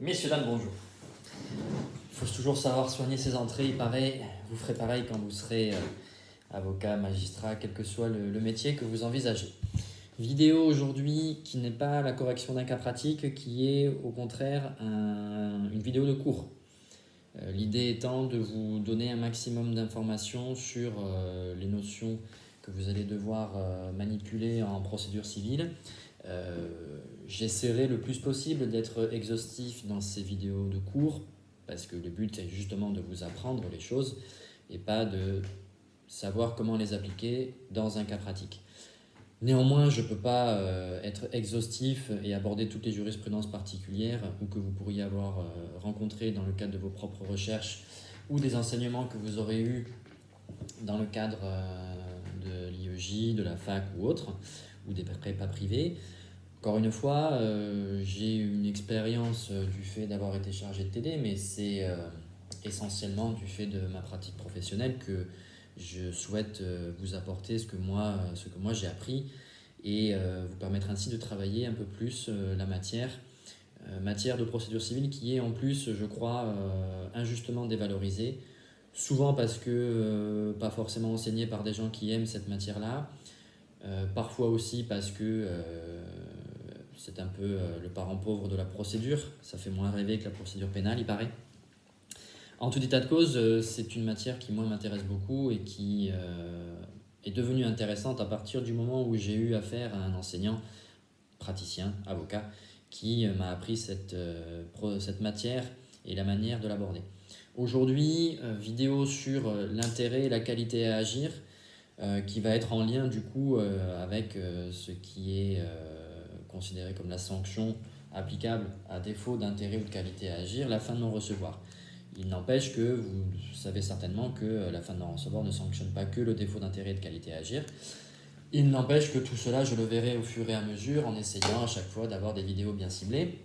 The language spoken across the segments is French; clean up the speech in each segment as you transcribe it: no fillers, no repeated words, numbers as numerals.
Messieurs, dames, bonjour. Il faut toujours savoir soigner ses entrées, il paraît. Vous ferez pareil quand vous serez avocat, magistrat, quel que soit le métier que vous envisagez. Vidéo aujourd'hui qui n'est pas la correction d'un cas pratique, qui est au contraire une vidéo de cours. L'idée étant de vous donner un maximum d'informations sur les notions que vous allez devoir manipuler en procédure civile. J'essaierai le plus possible d'être exhaustif dans ces vidéos de cours parce que le but est justement de vous apprendre les choses et pas de savoir comment les appliquer dans un cas pratique. Néanmoins, je ne peux pas être exhaustif et aborder toutes les jurisprudences particulières ou que vous pourriez avoir rencontrées dans le cadre de vos propres recherches ou des enseignements que vous aurez eus dans le cadre de l'IEJ, de la fac ou autre, ou des prépas privés. Encore une fois, j'ai une expérience du fait d'avoir été chargé de TD, mais c'est essentiellement du fait de ma pratique professionnelle que je souhaite vous apporter ce que moi j'ai appris et vous permettre ainsi de travailler un peu plus la matière de procédure civile qui est en plus, je crois, injustement dévalorisée, souvent parce que pas forcément enseignée par des gens qui aiment cette matière-là, parfois aussi parce que c'est un peu le parent pauvre de la procédure, ça fait moins rêver que la procédure pénale, il paraît. En tout état de cause, c'est une matière qui, moi, m'intéresse beaucoup et qui est devenue intéressante à partir du moment où j'ai eu affaire à un enseignant, praticien, avocat, qui m'a appris cette matière et la manière de l'aborder. Aujourd'hui, vidéo sur l'intérêt et la qualité à agir, qui va être en lien du coup avec ce qui est considéré comme la sanction applicable à défaut d'intérêt ou de qualité à agir, la fin de non-recevoir. Il n'empêche que vous savez certainement que la fin de non-recevoir ne sanctionne pas que le défaut d'intérêt et de qualité à agir. Il n'empêche que tout cela, je le verrai au fur et à mesure en essayant à chaque fois d'avoir des vidéos bien ciblées.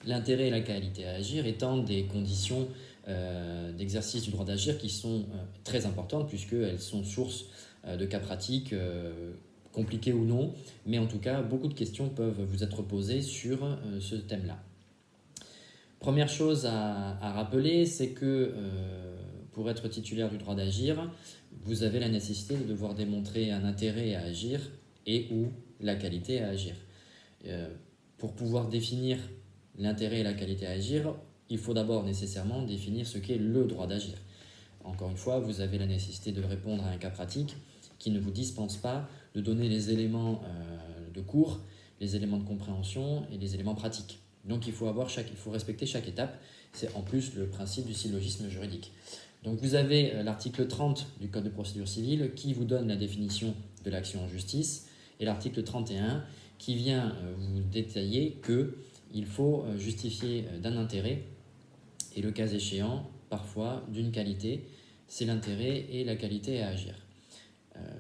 L'intérêt et la qualité à agir étant des conditions d'exercice du droit d'agir qui sont très importantes puisqu'elles sont source de cas pratiques compliqués ou non, mais en tout cas, beaucoup de questions peuvent vous être posées sur ce thème-là. Première chose à rappeler, c'est que pour être titulaire du droit d'agir, vous avez la nécessité de devoir démontrer un intérêt à agir et ou la qualité à agir. Pour pouvoir définir l'intérêt et la qualité à agir, il faut d'abord nécessairement définir ce qu'est le droit d'agir. Encore une fois, vous avez la nécessité de répondre à un cas pratique qui ne vous dispense pas de donner les éléments de cours, les éléments de compréhension et les éléments pratiques. Donc il faut respecter chaque étape. C'est en plus le principe du syllogisme juridique. Donc vous avez l'article 30 du Code de procédure civile qui vous donne la définition de l'action en justice et l'article 31 qui vient vous détailler qu'il faut justifier d'un intérêt et le cas échéant, parfois d'une qualité. C'est l'intérêt et la qualité à agir.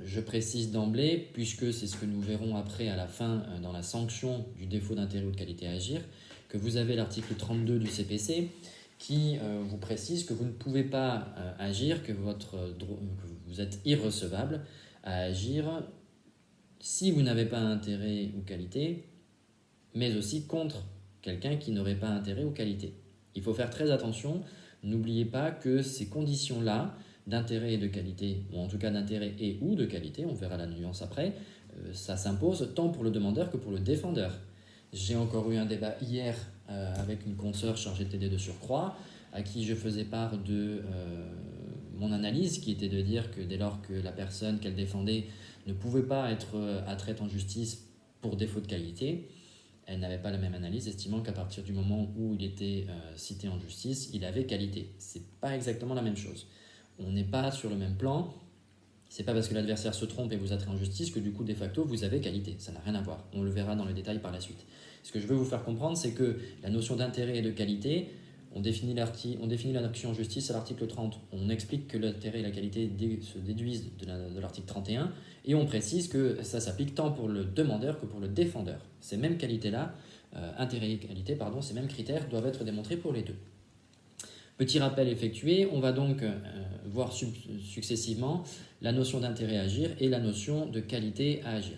Je précise d'emblée, puisque c'est ce que nous verrons après à la fin dans la sanction du défaut d'intérêt ou de qualité à agir, que vous avez l'article 32 du CPC qui vous précise que vous ne pouvez pas agir, que vous êtes irrecevable à agir si vous n'avez pas intérêt ou qualité, mais aussi contre quelqu'un qui n'aurait pas intérêt ou qualité. Il faut faire très attention, n'oubliez pas que ces conditions-là, d'intérêt et de qualité, ou en tout cas d'intérêt et ou de qualité, on verra la nuance après, ça s'impose tant pour le demandeur que pour le défendeur. J'ai encore eu un débat hier avec une consoeur chargée de TD de surcroît, à qui je faisais part de mon analyse, qui était de dire que dès lors que la personne qu'elle défendait ne pouvait pas être attraite en justice pour défaut de qualité, elle n'avait pas la même analyse, estimant qu'à partir du moment où il était cité en justice, il avait qualité. C'est pas exactement la même chose. On n'est pas sur le même plan. C'est pas parce que l'adversaire se trompe et vous attrait en justice que du coup, de facto, vous avez qualité. Ça n'a rien à voir. On le verra dans les détails par la suite. Ce que je veux vous faire comprendre, c'est que la notion d'intérêt et de qualité, on définit l'action en justice à l'article 30. On explique que l'intérêt et la qualité se déduisent de l'article 31 et on précise que ça s'applique tant pour le demandeur que pour le défendeur. Ces mêmes qualités-là, intérêt et qualité, pardon, ces mêmes critères doivent être démontrés pour les deux. Petit rappel effectué, on va donc voir successivement la notion d'intérêt à agir et la notion de qualité à agir.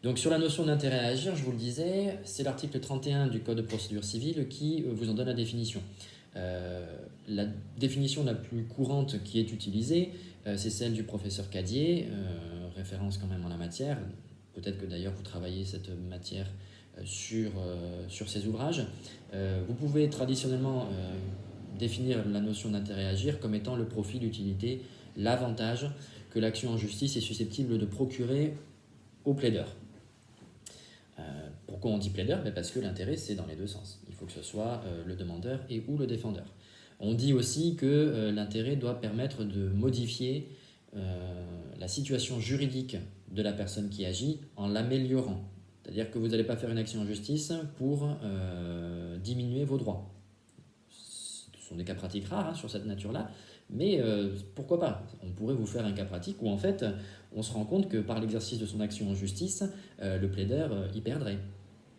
Donc sur la notion d'intérêt à agir, je vous le disais, c'est l'article 31 du Code de procédure civile qui vous en donne la définition. La définition la plus courante qui est utilisée, c'est celle du professeur Cadier, référence quand même en la matière. Peut-être que d'ailleurs vous travaillez cette matière sur ces ouvrages. Vous pouvez traditionnellement définir la notion d'intérêt à agir comme étant le profit, l'utilité, l'avantage que l'action en justice est susceptible de procurer au plaideur. Pourquoi on dit plaideur? Parce que l'intérêt, c'est dans les deux sens. Il faut que ce soit le demandeur et ou le défendeur. On dit aussi que l'intérêt doit permettre de modifier la situation juridique de la personne qui agit en l'améliorant. C'est-à-dire que vous n'allez pas faire une action en justice pour diminuer vos droits. Ce sont des cas pratiques rares sur cette nature-là, mais pourquoi pas? On pourrait vous faire un cas pratique où en fait on se rend compte que par l'exercice de son action en justice, le plaideur y perdrait.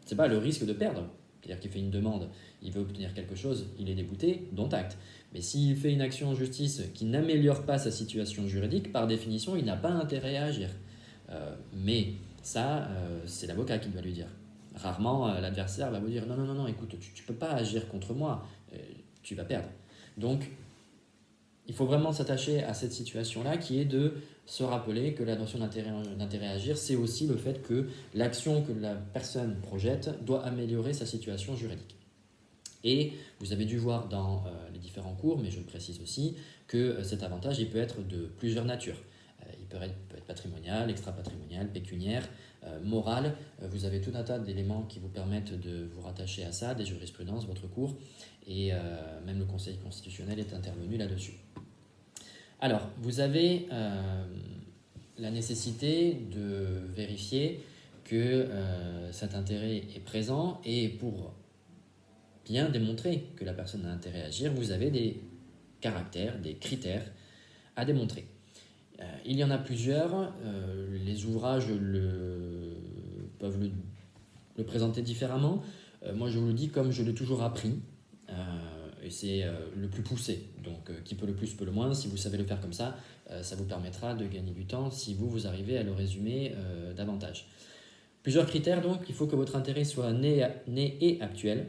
Ce n'est pas le risque de perdre, c'est-à-dire qu'il fait une demande, il veut obtenir quelque chose, il est débouté, dont acte. Mais s'il fait une action en justice qui n'améliore pas sa situation juridique, par définition, il n'a pas intérêt à agir. Mais ça, c'est l'avocat qui doit lui dire. Rarement, l'adversaire va vous dire non, non, non, non, écoute, tu ne peux pas agir contre moi, tu vas perdre. Donc, il faut vraiment s'attacher à cette situation-là qui est de se rappeler que la notion d'intérêt à agir, c'est aussi le fait que l'action que la personne projette doit améliorer sa situation juridique. Et vous avez dû voir dans les différents cours, mais je le précise aussi, que cet avantage il peut être de plusieurs natures. Il peut être patrimonial, extra-patrimonial, pécuniaire, moral. Vous avez tout un tas d'éléments qui vous permettent de vous rattacher à ça, des jurisprudences, votre cours, et même le Conseil constitutionnel est intervenu là-dessus. Alors, vous avez la nécessité de vérifier que cet intérêt est présent et pour bien démontrer que la personne a intérêt à agir, vous avez des caractères, des critères à démontrer. Il y en a plusieurs, les ouvrages peuvent le présenter différemment. Moi, je vous le dis comme je l'ai toujours appris. Et c'est le plus poussé, donc qui peut le plus peut le moins. Si vous savez le faire comme ça, ça vous permettra de gagner du temps si vous arrivez à le résumer davantage. Plusieurs critères donc, il faut que votre intérêt soit né et actuel.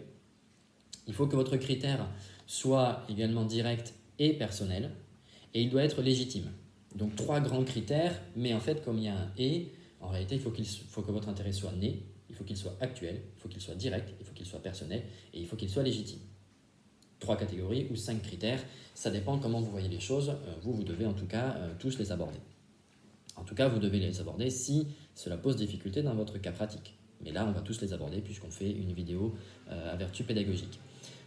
Il faut que votre critère soit également direct et personnel, et il doit être légitime. Donc 3 grands critères, mais en fait comme il y a un « et », en réalité il faut que votre intérêt soit né, il faut qu'il soit actuel, il faut qu'il soit direct, il faut qu'il soit personnel, et il faut qu'il soit légitime. 3 catégories ou 5 critères, ça dépend comment vous voyez les choses, vous devez en tout cas tous les aborder. En tout cas, vous devez les aborder si cela pose difficulté dans votre cas pratique. Mais là, on va tous les aborder puisqu'on fait une vidéo à vertu pédagogique.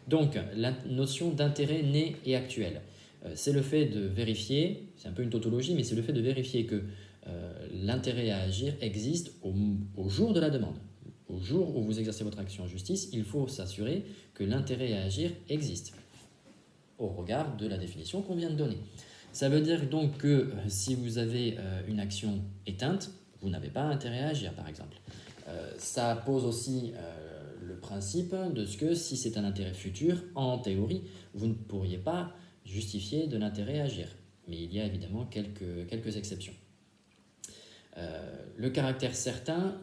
Donc, la notion d'intérêt né et actuel, c'est le fait de vérifier, c'est un peu une tautologie, mais c'est le fait de vérifier que l'intérêt à agir existe au jour de la demande. Au jour où vous exercez votre action en justice, il faut s'assurer que l'intérêt à agir existe au regard de la définition qu'on vient de donner. Ça veut dire donc que si vous avez une action éteinte, vous n'avez pas intérêt à agir, par exemple. Ça pose aussi le principe de ce que si c'est un intérêt futur, en théorie, vous ne pourriez pas justifier de l'intérêt à agir. Mais il y a évidemment quelques exceptions. Le caractère certain,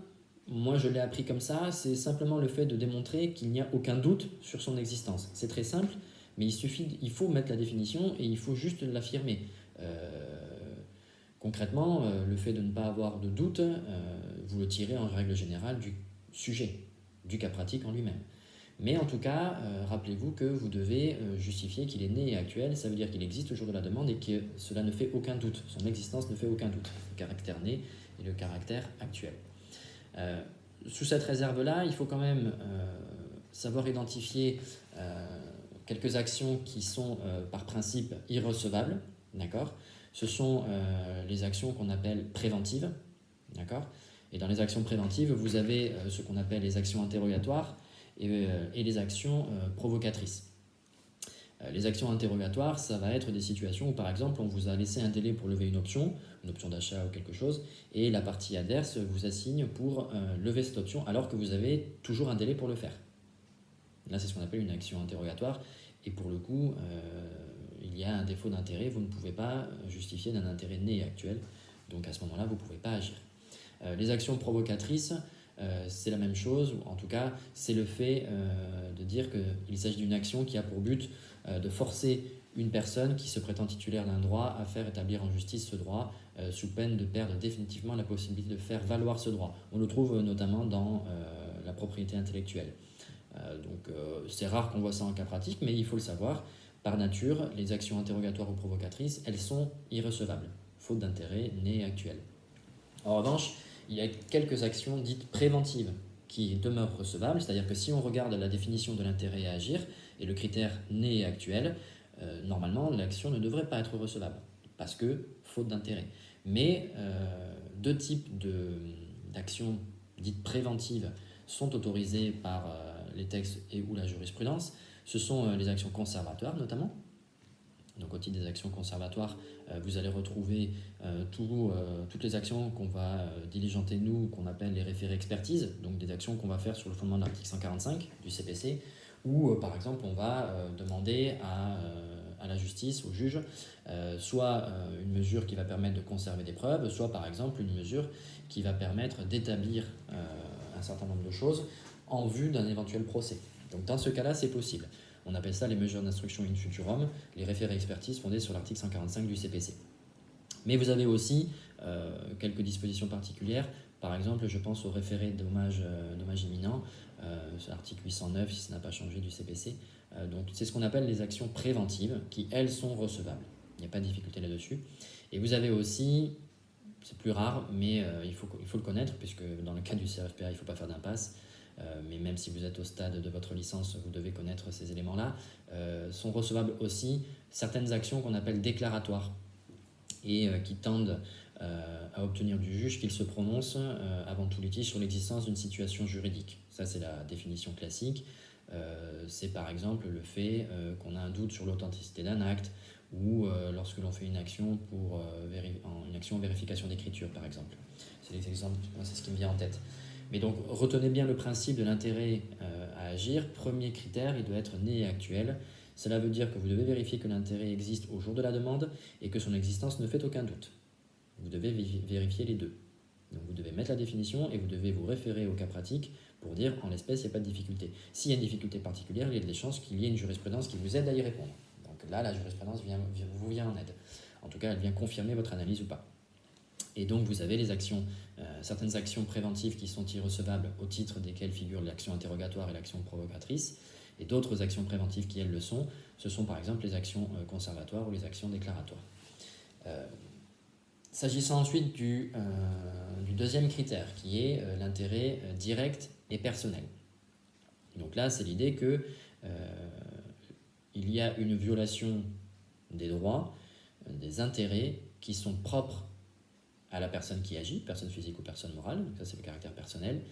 moi je l'ai appris comme ça, c'est simplement le fait de démontrer qu'il n'y a aucun doute sur son existence. C'est très simple, mais il faut mettre la définition et il faut juste l'affirmer. Concrètement, le fait de ne pas avoir de doute, vous le tirez en règle générale du sujet, du cas pratique en lui-même. Mais en tout cas, rappelez-vous que vous devez justifier qu'il est né et actuel, ça veut dire qu'il existe au jour de la demande et que cela ne fait aucun doute, son existence ne fait aucun doute, le caractère né et le caractère actuel. Sous cette réserve-là, il faut quand même savoir identifier quelques actions qui sont par principe irrecevables, d'accord ? Ce sont les actions qu'on appelle préventives, d'accord ? Et dans les actions préventives, vous avez ce qu'on appelle les actions interrogatoires et les actions provocatrices. Les actions interrogatoires, ça va être des situations où, par exemple, on vous a laissé un délai pour lever une option d'achat ou quelque chose, et la partie adverse vous assigne pour lever cette option alors que vous avez toujours un délai pour le faire. Là, c'est ce qu'on appelle une action interrogatoire, et pour le coup, il y a un défaut d'intérêt, vous ne pouvez pas justifier d'un intérêt né et actuel, donc à ce moment-là, vous ne pouvez pas agir. Les actions provocatrices, c'est la même chose, ou en tout cas, c'est le fait de dire qu'il s'agit d'une action qui a pour but de forcer une personne qui se prétend titulaire d'un droit à faire établir en justice ce droit, sous peine de perdre définitivement la possibilité de faire valoir ce droit. On le trouve notamment dans la propriété intellectuelle. C'est rare qu'on voit ça en cas pratique, mais il faut le savoir. Par nature, les actions interrogatoires ou provocatrices, elles sont irrecevables, faute d'intérêt né et actuel. En revanche, il y a quelques actions dites préventives qui demeurent recevables, c'est-à-dire que si on regarde la définition de l'intérêt à agir et le critère né et actuel, normalement l'action ne devrait pas être recevable, parce que faute d'intérêt. Mais deux types d'actions dites préventives sont autorisées par les textes et ou la jurisprudence. Ce sont les actions conservatoires notamment. Donc au titre des actions conservatoires, vous allez retrouver toutes les actions qu'on va diligenter nous, qu'on appelle les référés expertise, donc des actions qu'on va faire sur le fondement de l'article 145 du CPC, où par exemple on va demander à la justice, au juge, soit une mesure qui va permettre de conserver des preuves, soit par exemple une mesure qui va permettre d'établir un certain nombre de choses en vue d'un éventuel procès. Donc dans ce cas-là, c'est possible. On appelle ça les mesures d'instruction in futurum, les référés expertises fondées sur l'article 145 du CPC. Mais vous avez aussi quelques dispositions particulières. Par exemple, je pense au référé dommage imminent, c'est l'article 809 si ça n'a pas changé du CPC. Donc c'est ce qu'on appelle les actions préventives qui, elles, sont recevables. Il n'y a pas de difficulté là-dessus. Et vous avez aussi, c'est plus rare, mais il faut le connaître, puisque dans le cas du CRFPA, il ne faut pas faire d'impasse. Mais même si vous êtes au stade de votre licence, vous devez connaître ces éléments-là, sont recevables aussi certaines actions qu'on appelle déclaratoires et qui tendent à obtenir du juge qu'il se prononce avant tout litige sur l'existence d'une situation juridique. Ça, c'est la définition classique. C'est par exemple le fait qu'on a un doute sur l'authenticité d'un acte ou lorsque l'on fait une action une action en vérification d'écriture, par exemple. C'est les exemples, c'est ce qui me vient en tête. Mais donc, retenez bien le principe de l'intérêt à agir. Premier critère, il doit être né et actuel. Cela veut dire que vous devez vérifier que l'intérêt existe au jour de la demande et que son existence ne fait aucun doute. Vous devez vérifier les deux. Donc, vous devez mettre la définition et vous devez vous référer au cas pratique pour dire, en l'espèce, il n'y a pas de difficulté. S'il y a une difficulté particulière, il y a des chances qu'il y ait une jurisprudence qui vous aide à y répondre. Donc là, la jurisprudence vous vient en aide. En tout cas, elle vient confirmer votre analyse ou pas. Et donc, vous avez les actions, certaines actions préventives qui sont irrecevables au titre desquelles figurent l'action interrogatoire et l'action provocatrice, et d'autres actions préventives qui, elles, le sont. Ce sont par exemple les actions conservatoires ou les actions déclaratoires. S'agissant ensuite du deuxième critère, qui est l'intérêt direct et personnel. Donc là, c'est l'idée que il y a une violation des droits, des intérêts qui sont propres à la personne qui agit, personne physique ou personne morale, donc ça c'est le caractère personnel,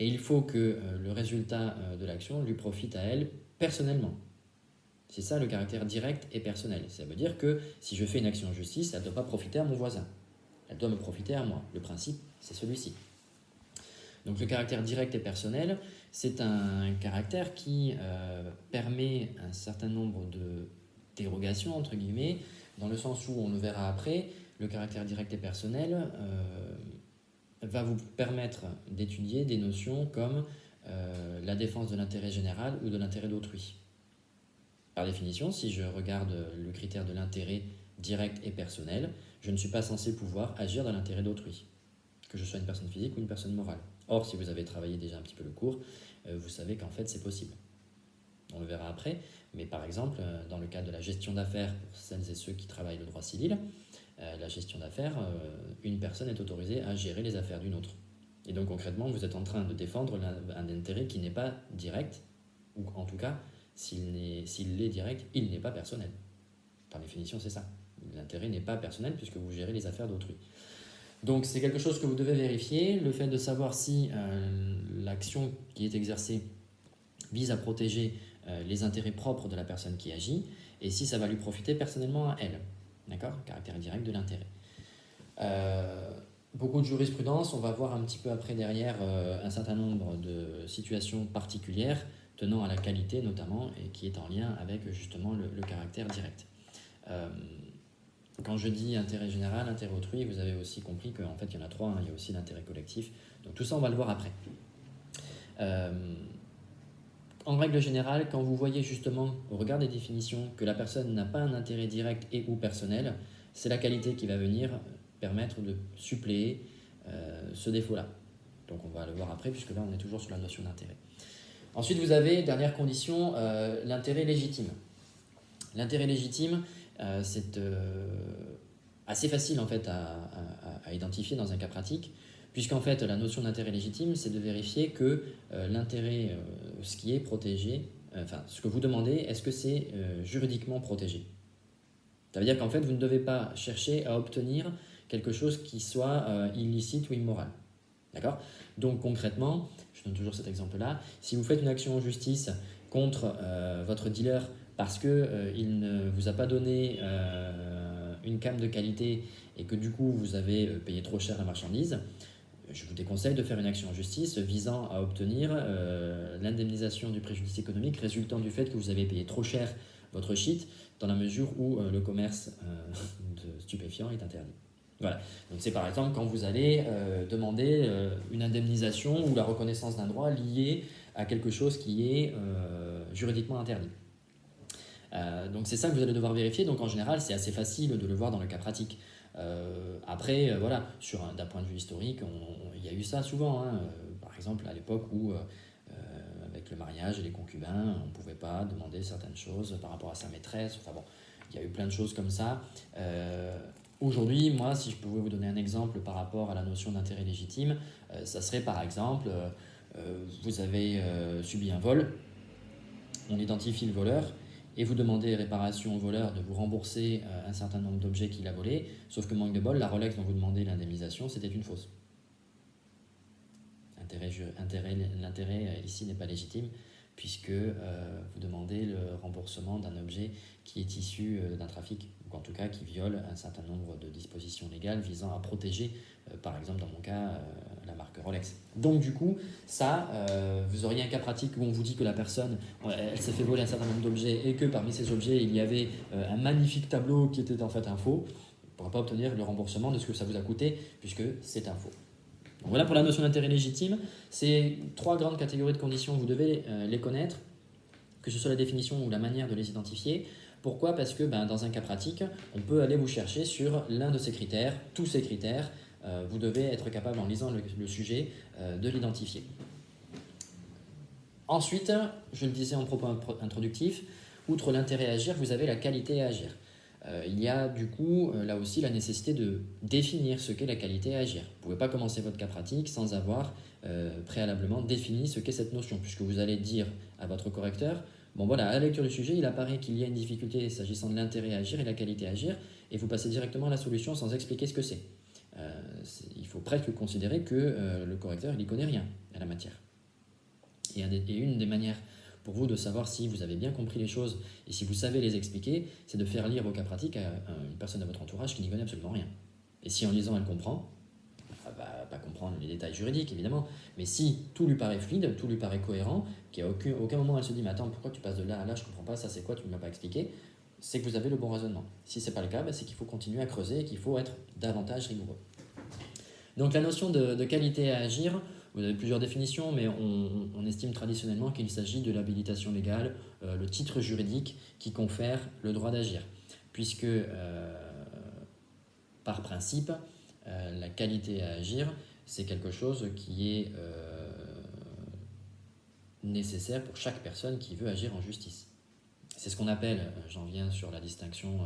et il faut que le résultat de l'action lui profite à elle personnellement. C'est ça le caractère direct et personnel. Ça veut dire que si je fais une action en justice, elle ne doit pas profiter à mon voisin, elle doit me profiter à moi. Le principe, c'est celui-ci. Donc le caractère direct et personnel, c'est un caractère qui permet un certain nombre de dérogations, entre guillemets, dans le sens où, on le verra après, le caractère direct et personnel va vous permettre d'étudier des notions comme la défense de l'intérêt général ou de l'intérêt d'autrui. Par définition, si je regarde le critère de l'intérêt direct et personnel, je ne suis pas censé pouvoir agir dans l'intérêt d'autrui, que je sois une personne physique ou une personne morale. Or, si vous avez travaillé déjà un petit peu le cours, vous savez qu'en fait c'est possible. On le verra après, mais par exemple, dans le cadre de la gestion d'affaires, pour celles et ceux qui travaillent le droit civil, la gestion d'affaires, une personne est autorisée à gérer les affaires d'une autre. Et donc concrètement, vous êtes en train de défendre un intérêt qui n'est pas direct, ou en tout cas, s'il est direct, il n'est pas personnel. Par définition, c'est ça. L'intérêt n'est pas personnel puisque vous gérez les affaires d'autrui. Donc c'est quelque chose que vous devez vérifier, le fait de savoir si l'action qui est exercée vise à protéger les intérêts propres de la personne qui agit, et si ça va lui profiter personnellement à elle. D'accord ? Caractère direct de l'intérêt. Beaucoup de jurisprudence, on va voir un petit peu après derrière un certain nombre de situations particulières tenant à la qualité notamment, et qui est en lien avec justement le caractère direct. quand je dis intérêt général, intérêt autrui, vous avez aussi compris qu'en fait, il y en a trois. Il y a aussi l'intérêt collectif. Donc tout ça, on va le voir après. En règle générale, quand vous voyez justement, au regard des définitions, que la personne n'a pas un intérêt direct et ou personnel, c'est la qualité qui va venir permettre de suppléer ce défaut-là. Donc on va le voir après, puisque là, on est toujours sur la notion d'intérêt. Ensuite, vous avez, dernière condition, l'intérêt légitime. L'intérêt légitime, c'est assez facile en fait à identifier dans un cas pratique, puisqu'en fait la notion d'intérêt légitime, c'est de vérifier que l'intérêt, ce qui est protégé, enfin ce que vous demandez, est-ce que c'est juridiquement protégé? Ça veut dire qu'en fait vous ne devez pas chercher à obtenir quelque chose qui soit illicite ou immoral. D'accord? Donc concrètement, je donne toujours cet exemple-là, si vous faites une action en justice contre votre dealer parce qu'il ne vous a pas donné une cam de qualité et que du coup vous avez payé trop cher la marchandise, je vous déconseille de faire une action en justice visant à obtenir l'indemnisation du préjudice économique résultant du fait que vous avez payé trop cher votre shit dans la mesure où le commerce de stupéfiants est interdit. Voilà, donc c'est par exemple quand vous allez demander une indemnisation ou la reconnaissance d'un droit lié à quelque chose qui est juridiquement interdit. Donc c'est ça que vous allez devoir vérifier, donc en général c'est assez facile de le voir dans le cas pratique. Après, voilà, d'un point de vue historique, il y a eu ça souvent, hein. Par exemple à l'époque où avec le mariage et les concubins, on ne pouvait pas demander certaines choses par rapport à sa maîtresse, enfin bon, il y a eu plein de choses comme ça. Aujourd'hui, moi, si je pouvais vous donner un exemple par rapport à la notion d'intérêt légitime, ça serait par exemple, vous avez subi un vol, on identifie le voleur et vous demandez réparation au voleur de vous rembourser un certain nombre d'objets qu'il a volés, sauf que manque de bol, la Rolex dont vous demandez l'indemnisation, c'était une fausse. L'intérêt ici n'est pas légitime puisque vous demandez le remboursement d'un objet qui est issu d'un trafic, ou en tout cas qui viole un certain nombre de dispositions légales visant à protéger, par exemple dans mon cas, la marque Rolex. Donc du coup, ça, vous auriez un cas pratique où on vous dit que la personne, elle s'est fait voler un certain nombre d'objets et que parmi ces objets, il y avait un magnifique tableau qui était en fait un faux. Vous ne pourrez pas obtenir le remboursement de ce que ça vous a coûté puisque c'est un faux. Donc voilà pour la notion d'intérêt légitime. C'est trois grandes catégories de conditions, vous devez les connaître, que ce soit la définition ou la manière de les identifier. Pourquoi? Parce que dans un cas pratique, on peut aller vous chercher sur l'un de ces critères, tous ces critères. Vous devez être capable, en lisant le sujet, de l'identifier. Ensuite, je le disais en propos introductif, outre l'intérêt à agir, vous avez la qualité à agir. Il y a du coup là aussi la nécessité de définir ce qu'est la qualité à agir. Vous ne pouvez pas commencer votre cas pratique sans avoir préalablement défini ce qu'est cette notion, puisque vous allez dire à votre correcteur, bon voilà, à la lecture du sujet, il apparaît qu'il y a une difficulté s'agissant de l'intérêt à agir et la qualité à agir, et vous passez directement à la solution sans expliquer ce que c'est. Il faut presque considérer que le correcteur, il n'y connaît rien à la matière. Et une des manières pour vous de savoir si vous avez bien compris les choses et si vous savez les expliquer, c'est de faire lire vos cas pratiques à une personne de votre entourage qui n'y connaît absolument rien. Et si en lisant elle comprend, elle va pas comprendre les détails juridiques évidemment, mais si tout lui paraît fluide, tout lui paraît cohérent, qu'à aucun moment elle se dit mais attends, pourquoi tu passes de là à là, je comprends pas, ça c'est quoi, tu ne m'as pas expliqué, c'est que vous avez le bon raisonnement. Si ce n'est pas le cas, c'est qu'il faut continuer à creuser et qu'il faut être davantage rigoureux. Donc la notion de qualité à agir, vous avez plusieurs définitions, mais on estime traditionnellement qu'il s'agit de l'habilitation légale, le titre juridique qui confère le droit d'agir. Puisque, par principe, la qualité à agir, c'est quelque chose qui est nécessaire pour chaque personne qui veut agir en justice. C'est ce qu'on appelle, j'en viens sur la distinction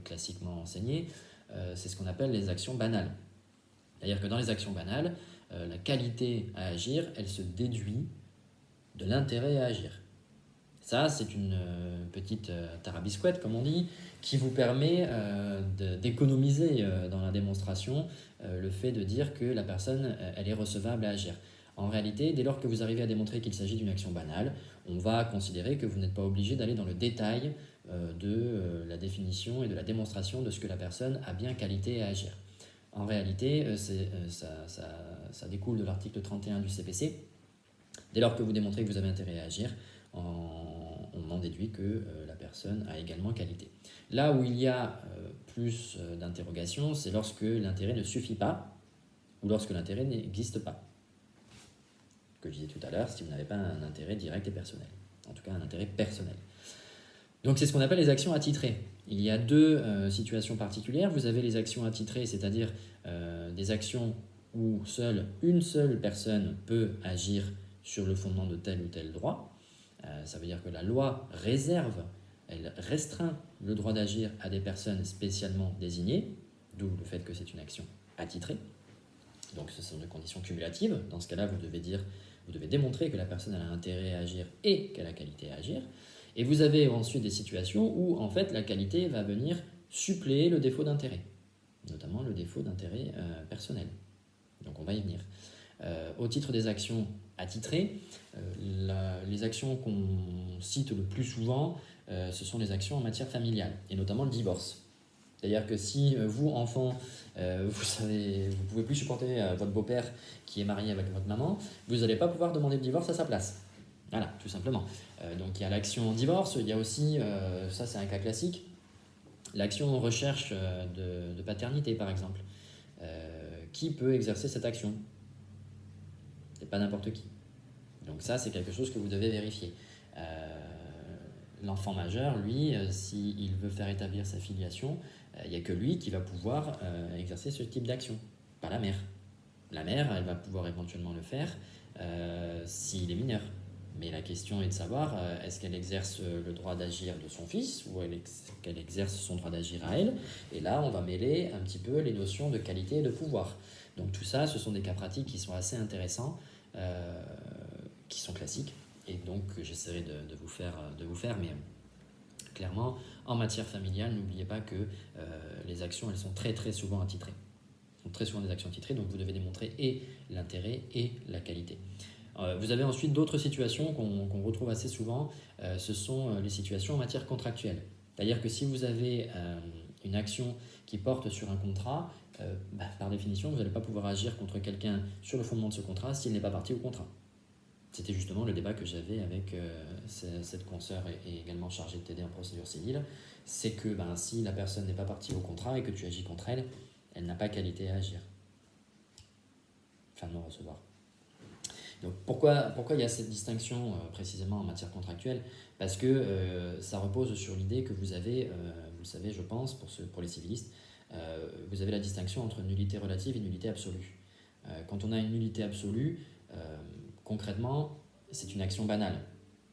classiquement enseignée, c'est ce qu'on appelle les actions banales. C'est-à-dire que dans les actions banales, la qualité à agir, elle se déduit de l'intérêt à agir. Ça, c'est une petite tarabisquette, comme on dit, qui vous permet d'économiser dans la démonstration le fait de dire que la personne, elle est recevable à agir. En réalité, dès lors que vous arrivez à démontrer qu'il s'agit d'une action banale, on va considérer que vous n'êtes pas obligé d'aller dans le détail de la définition et de la démonstration de ce que la personne a bien qualité à agir. En réalité, ça découle de l'article 31 du CPC. Dès lors que vous démontrez que vous avez intérêt à agir, on en déduit que personne a également qualité. Là où il y a plus d'interrogations, c'est lorsque l'intérêt ne suffit pas ou lorsque l'intérêt n'existe pas. Que je disais tout à l'heure, si vous n'avez pas un intérêt direct et personnel. En tout cas, un intérêt personnel. Donc c'est ce qu'on appelle les actions attitrées. Il y a deux situations particulières. Vous avez les actions attitrées, c'est-à-dire des actions où une seule personne peut agir sur le fondement de tel ou tel droit. Ça veut dire que la loi elle restreint le droit d'agir à des personnes spécialement désignées, d'où le fait que c'est une action attitrée. Donc ce sont des conditions cumulatives. Dans ce cas-là, vous devez démontrer que la personne a intérêt à agir et qu'elle a qualité à agir. Et vous avez ensuite des situations où en fait la qualité va venir suppléer le défaut d'intérêt, notamment le défaut d'intérêt personnel. Donc on va y venir. Au titre des actions attitrées, les actions qu'on cite le plus souvent, ce sont les actions en matière familiale, et notamment le divorce. C'est-à-dire que si vous, enfant, vous ne pouvez plus supporter votre beau-père qui est marié avec votre maman, vous n'allez pas pouvoir demander le divorce à sa place. Voilà, tout simplement. Donc il y a l'action en divorce, il y a aussi, ça c'est un cas classique, l'action en recherche de paternité par exemple. Qui peut exercer cette action? C'est pas n'importe qui. Donc ça c'est quelque chose que vous devez vérifier. L'enfant majeur, lui, s'il veut faire établir sa filiation, il n'y a que lui qui va pouvoir exercer ce type d'action, pas la mère. La mère, elle va pouvoir éventuellement le faire s'il est mineur. Mais la question est de savoir, est-ce qu'elle exerce le droit d'agir de son fils ou qu'elle exerce son droit d'agir à elle? Et là, on va mêler un petit peu les notions de qualité et de pouvoir. Donc tout ça, ce sont des cas pratiques qui sont assez intéressants, qui sont classiques, et donc j'essaierai de vous faire, mais clairement, en matière familiale, n'oubliez pas que les actions, elles sont très très souvent attitrées. Ce sont très souvent des actions attitrées, donc vous devez démontrer et l'intérêt et la qualité. Vous avez ensuite d'autres situations qu'on retrouve assez souvent, ce sont les situations en matière contractuelle. C'est-à-dire que si vous avez une action qui porte sur un contrat, par définition, vous n'allez pas pouvoir agir contre quelqu'un sur le fondement de ce contrat s'il n'est pas parti au contrat. C'était justement le débat que j'avais avec cette consoeur et également chargée de t'aider en procédure civile. C'est que si la personne n'est pas partie au contrat et que tu agis contre elle, elle n'a pas qualité à agir. Fin de non-recevoir. Donc pourquoi il y a cette distinction précisément en matière contractuelle? Parce que ça repose sur l'idée que vous avez, vous le savez je pense, pour les civilistes, vous avez la distinction entre nullité relative et nullité absolue. Quand on a une nullité absolue, concrètement, c'est une action banale.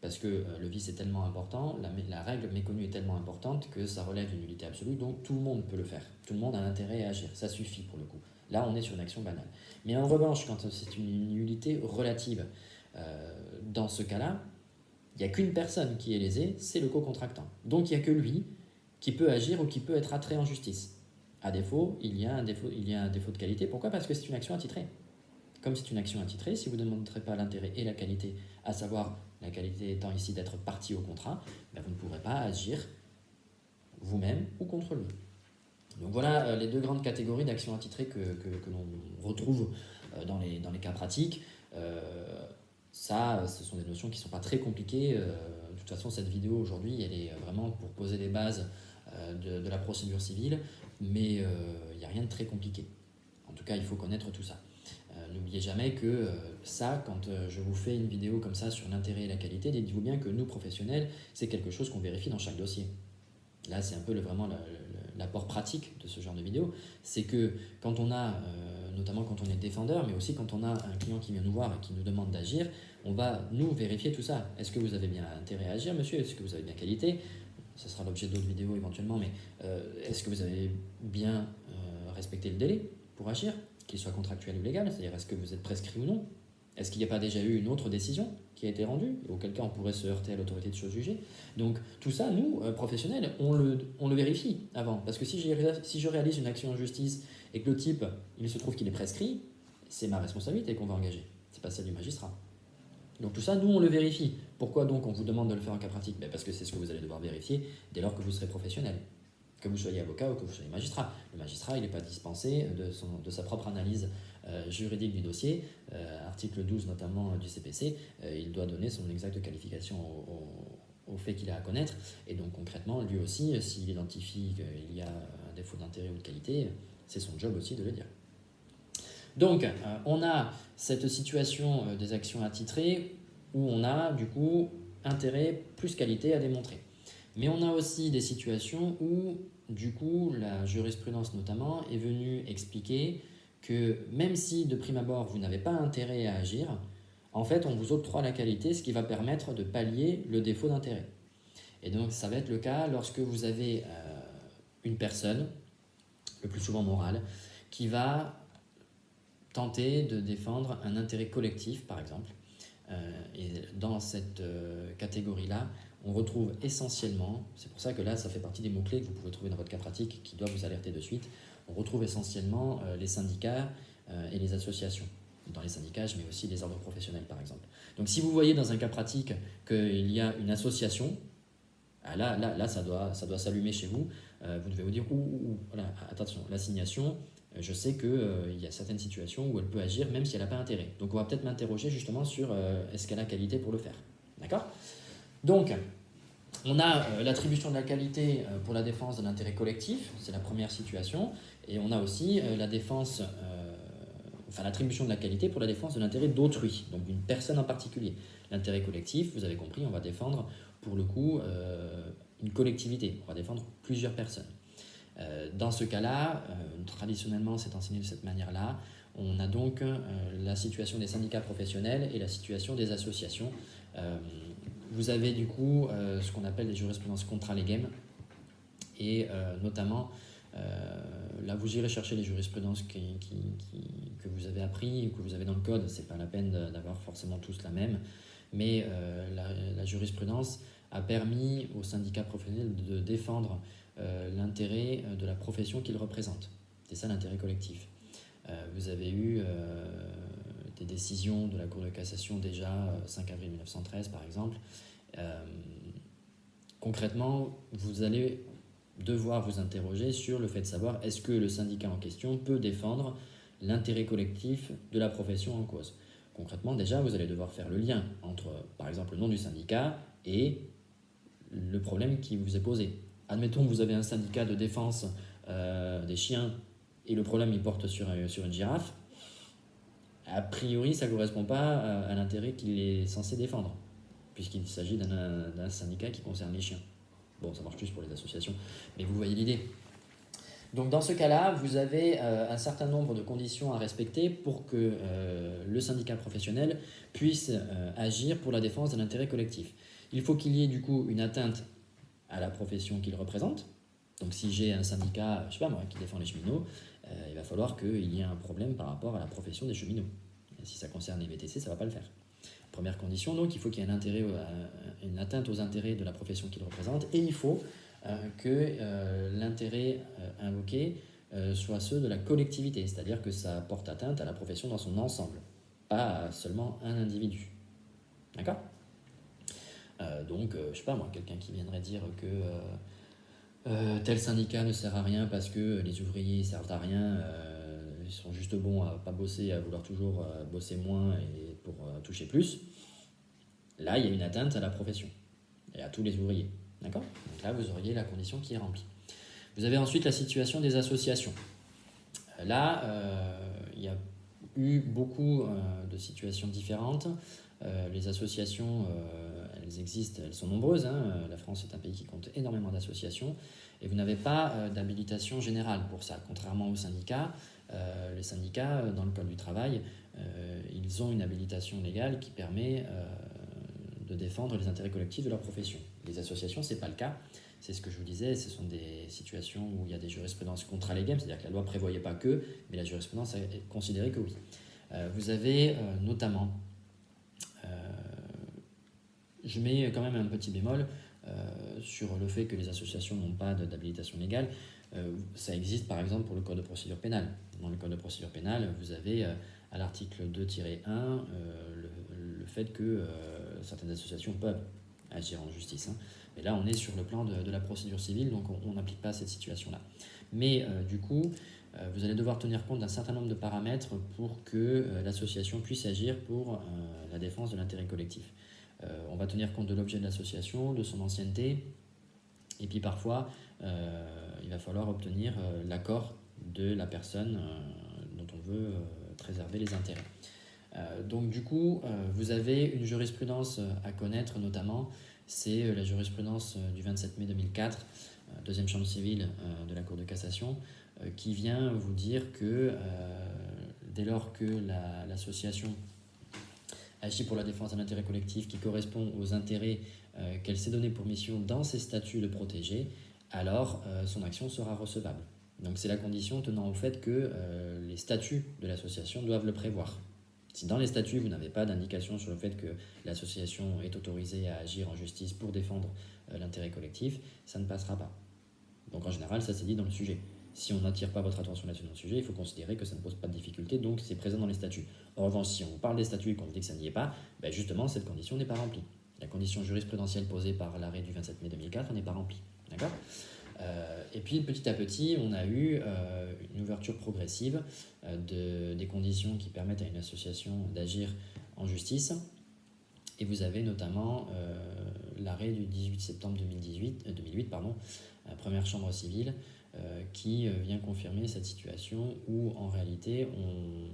Parce que le vice est tellement important, la règle méconnue est tellement importante que ça relève d'une nullité absolue, donc tout le monde peut le faire. Tout le monde a intérêt à agir, ça suffit pour le coup. Là, on est sur une action banale. Mais en revanche, quand c'est une nullité relative, dans ce cas-là, il n'y a qu'une personne qui est lésée, c'est le co-contractant. Donc il n'y a que lui qui peut agir ou qui peut être attrait en justice. À défaut, il y a un défaut de qualité. Pourquoi? Parce que c'est une action attitrée. Comme c'est une action attitrée, si vous ne démontrez pas l'intérêt et la qualité, à savoir la qualité étant ici d'être partie au contrat, vous ne pourrez pas agir vous-même ou contre lui. Donc voilà les deux grandes catégories d'actions attitrées que l'on retrouve dans les cas pratiques. Ce sont des notions qui ne sont pas très compliquées. De toute façon, cette vidéo aujourd'hui, elle est vraiment pour poser les bases de la procédure civile, mais il n'y a rien de très compliqué. En tout cas, il faut connaître tout ça. N'oubliez jamais que quand je vous fais une vidéo comme ça sur l'intérêt et la qualité, dites-vous bien que nous, professionnels, c'est quelque chose qu'on vérifie dans chaque dossier. Là, c'est un peu vraiment l'apport pratique de ce genre de vidéo. C'est que quand on a, notamment quand on est défendeur, mais aussi quand on a un client qui vient nous voir et qui nous demande d'agir, on va, nous, vérifier tout ça. Est-ce que vous avez bien intérêt à agir, monsieur? Est-ce que vous avez bien qualité? Ce sera l'objet d'autres vidéos éventuellement, mais est-ce que vous avez bien respecté le délai pour agir, qu'il soit contractuel ou légal? C'est-à-dire, est-ce que vous êtes prescrit ou non? Est-ce qu'il n'y a pas déjà eu une autre décision qui a été rendue, auquel cas on pourrait se heurter à l'autorité de chose jugée? Donc tout ça, nous, professionnels, on le vérifie avant. Parce que si je réalise une action en justice et que le type, il se trouve qu'il est prescrit, c'est ma responsabilité qu'on va engager. C'est pas celle du magistrat. Donc tout ça, nous, on le vérifie. Pourquoi donc on vous demande de le faire en cas pratique? Parce que c'est ce que vous allez devoir vérifier dès lors que vous serez professionnel. Que vous soyez avocat ou que vous soyez magistrat. Le magistrat, il n'est pas dispensé de sa propre analyse juridique du dossier, article 12 notamment du CPC, il doit donner son exacte qualification au fait qu'il a à connaître. Et donc concrètement, lui aussi, s'il identifie qu'il y a un défaut d'intérêt ou de qualité, c'est son job aussi de le dire. Donc, on a cette situation des actions attitrées où on a du coup intérêt plus qualité à démontrer. Mais on a aussi des situations où du coup la jurisprudence notamment est venue expliquer que même si de prime abord vous n'avez pas intérêt à agir, en fait on vous octroie la qualité, ce qui va permettre de pallier le défaut d'intérêt. Et donc ça va être le cas lorsque vous avez une personne, le plus souvent morale, qui va tenter de défendre un intérêt collectif, par exemple. Et dans cette catégorie-là, on retrouve essentiellement, c'est pour ça que là, ça fait partie des mots-clés que vous pouvez trouver dans votre cas pratique qui doivent vous alerter de suite, on retrouve essentiellement les syndicats et les associations. Dans les syndicats, je mets aussi les ordres professionnels, par exemple. Donc si vous voyez dans un cas pratique qu'il y a une association, là ça doit s'allumer chez vous. Vous devez vous dire, voilà, attention, l'assignation, je sais qu'il y a certaines situations où elle peut agir même si elle n'a pas intérêt. Donc on va peut-être m'interroger justement sur est-ce qu'elle a qualité pour le faire. D'accord ? Donc, on a l'attribution de la qualité pour la défense de l'intérêt collectif, c'est la première situation, et on a aussi l'attribution de la qualité pour la défense de l'intérêt d'autrui, donc d'une personne en particulier. L'intérêt collectif, vous avez compris, on va défendre pour le coup une collectivité, on va défendre plusieurs personnes. Dans ce cas-là, traditionnellement c'est enseigné de cette manière-là, on a donc la situation des syndicats professionnels et la situation des associations. Vous avez du coup ce qu'on appelle les jurisprudences contra legem et notamment là vous irez chercher les jurisprudences que vous avez appris ou que vous avez dans le code, c'est pas la peine d'avoir forcément tous la même, mais la jurisprudence a permis aux syndicats professionnels de défendre l'intérêt de la profession qu'ils représentent. C'est ça l'intérêt collectif. Vous avez eu des décisions de la Cour de cassation déjà 5 avril 1913 par exemple. Concrètement, vous allez devoir vous interroger sur le fait de savoir est-ce que le syndicat en question peut défendre l'intérêt collectif de la profession en cause. Concrètement, déjà, vous allez devoir faire le lien entre, par exemple, le nom du syndicat et le problème qui vous est posé. Admettons que vous avez un syndicat de défense des chiens et le problème il porte sur une girafe. A priori, ça ne correspond pas à l'intérêt qu'il est censé défendre, puisqu'il s'agit d'un syndicat qui concerne les chiens. Bon, ça marche plus pour les associations, mais vous voyez l'idée. Donc dans ce cas-là, vous avez un certain nombre de conditions à respecter pour que le syndicat professionnel puisse agir pour la défense de l'intérêt collectif. Il faut qu'il y ait du coup une atteinte à la profession qu'il représente. Donc si j'ai un syndicat, je sais pas moi, qui défend les cheminots, il va falloir qu'il y ait un problème par rapport à la profession des cheminots. Et si ça concerne les VTC, ça ne va pas le faire. Première condition, donc, il faut qu'il y ait une atteinte aux intérêts de la profession qu'il représente et il faut que l'intérêt invoqué soit ceux de la collectivité, c'est-à-dire que ça porte atteinte à la profession dans son ensemble, pas seulement un individu. D'accord ? Donc, je sais pas moi, quelqu'un qui viendrait dire que tel syndicat ne sert à rien parce que les ouvriers servent à rien, ils sont juste bons à pas bosser, à vouloir toujours bosser moins et pour toucher plus. Là, il y a une atteinte à la profession et à tous les ouvriers. D'accord ? Donc là, vous auriez la condition qui est remplie. Vous avez ensuite la situation des associations. Là, il y a eu beaucoup de situations différentes. Les associations, elles existent, elles sont nombreuses. La France est un pays qui compte énormément d'associations. Et vous n'avez pas d'habilitation générale pour ça. Contrairement aux syndicats, les syndicats, dans le Code du travail, ils ont une habilitation légale qui permet de défendre les intérêts collectifs de leur profession. Les associations, ce n'est pas le cas. C'est ce que je vous disais, ce sont des situations où il y a des jurisprudences contra legem, c'est-à-dire que la loi ne prévoyait pas que, mais la jurisprudence a considéré que oui. Vous avez notamment, je mets quand même un petit bémol sur le fait que les associations n'ont pas d'habilitation légale. Ça existe par exemple pour le Code de procédure pénale. Dans le Code de procédure pénale, vous avez à l'article 2-1 le fait que certaines associations peuvent agir en justice. Mais là, on est sur le plan de la procédure civile, donc on n'applique pas cette situation-là. Mais du coup, vous allez devoir tenir compte d'un certain nombre de paramètres pour que l'association puisse agir pour la défense de l'intérêt collectif. On va tenir compte de l'objet de l'association, de son ancienneté, et puis parfois, il va falloir obtenir l'accord de la personne dont on veut préserver les intérêts. Donc du coup, vous avez une jurisprudence à connaître notamment, c'est la jurisprudence du 27 mai 2004, deuxième chambre civile de la Cour de cassation, qui vient vous dire que dès lors que l'association agit pour la défense d'un intérêt collectif qui correspond aux intérêts qu'elle s'est donné pour mission dans ses statuts de protéger, alors son action sera recevable. Donc c'est la condition tenant au fait que les statuts de l'association doivent le prévoir. Si dans les statuts, vous n'avez pas d'indication sur le fait que l'association est autorisée à agir en justice pour défendre l'intérêt collectif, ça ne passera pas. Donc en général, ça c'est dit dans le sujet. Si on n'attire pas votre attention là-dessus dans le sujet, il faut considérer que ça ne pose pas de difficulté, donc c'est présent dans les statuts. En revanche, si on parle des statuts et qu'on dit que ça n'y est pas, ben justement, cette condition n'est pas remplie. La condition jurisprudentielle posée par l'arrêt du 27 mai 2004 n'est pas remplie. D'accord ? Et puis petit à petit, on a eu une ouverture progressive des conditions qui permettent à une association d'agir en justice. Et vous avez notamment l'arrêt du 18 septembre 2008, première chambre civile, qui vient confirmer cette situation où en réalité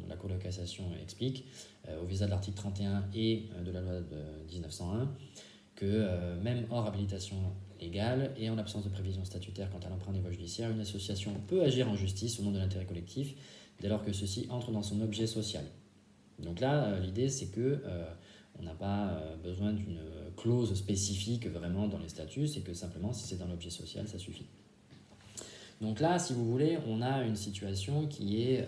la Cour de cassation explique au visa de l'article 31 et de la loi de 1901 que même hors habilitation légale et en l'absence de prévision statutaire quant à l'emprunt des voies judiciaires, une association peut agir en justice au nom de l'intérêt collectif dès lors que ceci entre dans son objet social. Donc là, l'idée c'est que on n'a pas besoin d'une clause spécifique vraiment dans les statuts, c'est que simplement si c'est dans l'objet social, ça suffit. Donc là, si vous voulez, on a une situation qui est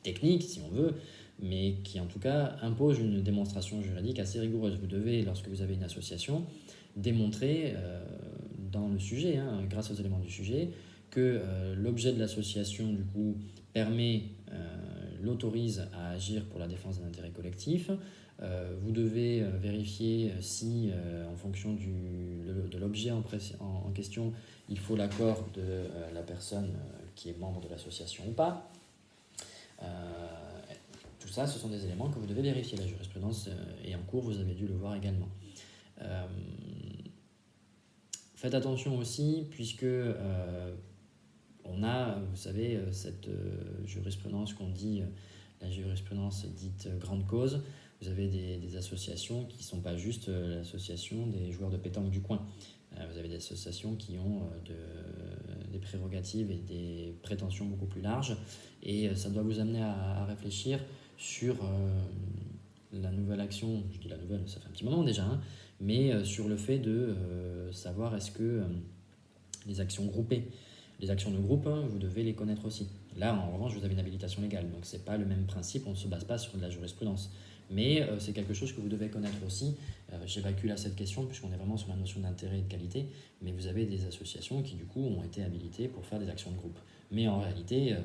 technique, si on veut, mais qui en tout cas impose une démonstration juridique assez rigoureuse. Vous devez, lorsque vous avez une association, démontrer dans le sujet, grâce aux éléments du sujet, que l'objet de l'association du coup l'autorise à agir pour la défense d'un intérêt collectif. Vous devez vérifier si, en fonction de l'objet en question, il faut l'accord de la personne qui est membre de l'association ou pas. Tout ça, ce sont des éléments que vous devez vérifier. La jurisprudence est en cours, vous avez dû le voir également. Faites attention aussi, puisque on a, vous savez, cette jurisprudence qu'on dit, la jurisprudence dite grande cause. Vous avez des associations qui ne sont pas juste l'association des joueurs de pétanque du coin. Vous avez des associations qui ont des prérogatives et des prétentions beaucoup plus larges. Et ça doit vous amener à réfléchir sur la nouvelle action, je dis la nouvelle, ça fait un petit moment déjà, mais sur le fait de savoir est-ce que les actions groupées, les actions de groupe, vous devez les connaître aussi. Là, en revanche, vous avez une habilitation légale, donc ce n'est pas le même principe, on ne se base pas sur de la jurisprudence. Mais c'est quelque chose que vous devez connaître aussi. J'évacue là cette question puisqu'on est vraiment sur la notion d'intérêt et de qualité, mais vous avez des associations qui du coup ont été habilitées pour faire des actions de groupe. Mais en réalité,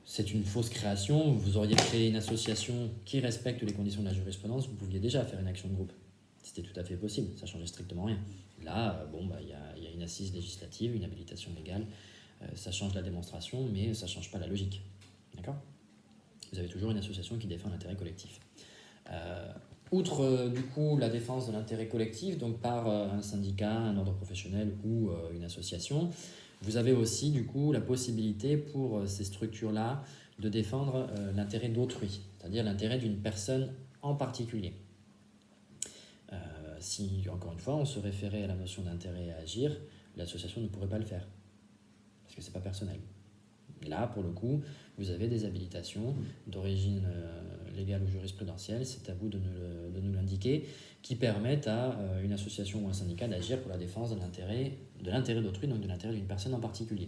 c'est une fausse création. Vous auriez créé une association qui respecte les conditions de la jurisprudence, vous pouviez déjà faire une action de groupe. C'était tout à fait possible, ça ne changeait strictement rien. Là, il y a une assise législative, une habilitation légale, ça change la démonstration, mais ça ne change pas la logique. D'accord ? Vous avez toujours une association qui défend l'intérêt collectif. Outre du coup la défense de l'intérêt collectif, donc par un syndicat, un ordre professionnel ou une association, vous avez aussi du coup la possibilité pour ces structures-là de défendre l'intérêt d'autrui, c'est-à-dire l'intérêt d'une personne en particulier. Si, encore une fois, on se référait à la notion d'intérêt à agir, l'association ne pourrait pas le faire, parce que ce n'est pas personnel. Là, pour le coup, vous avez des habilitations d'origine légale ou jurisprudentielle, c'est à vous de nous l'indiquer, qui permettent à une association ou un syndicat d'agir pour la défense de l'intérêt d'autrui, donc de l'intérêt d'une personne en particulier.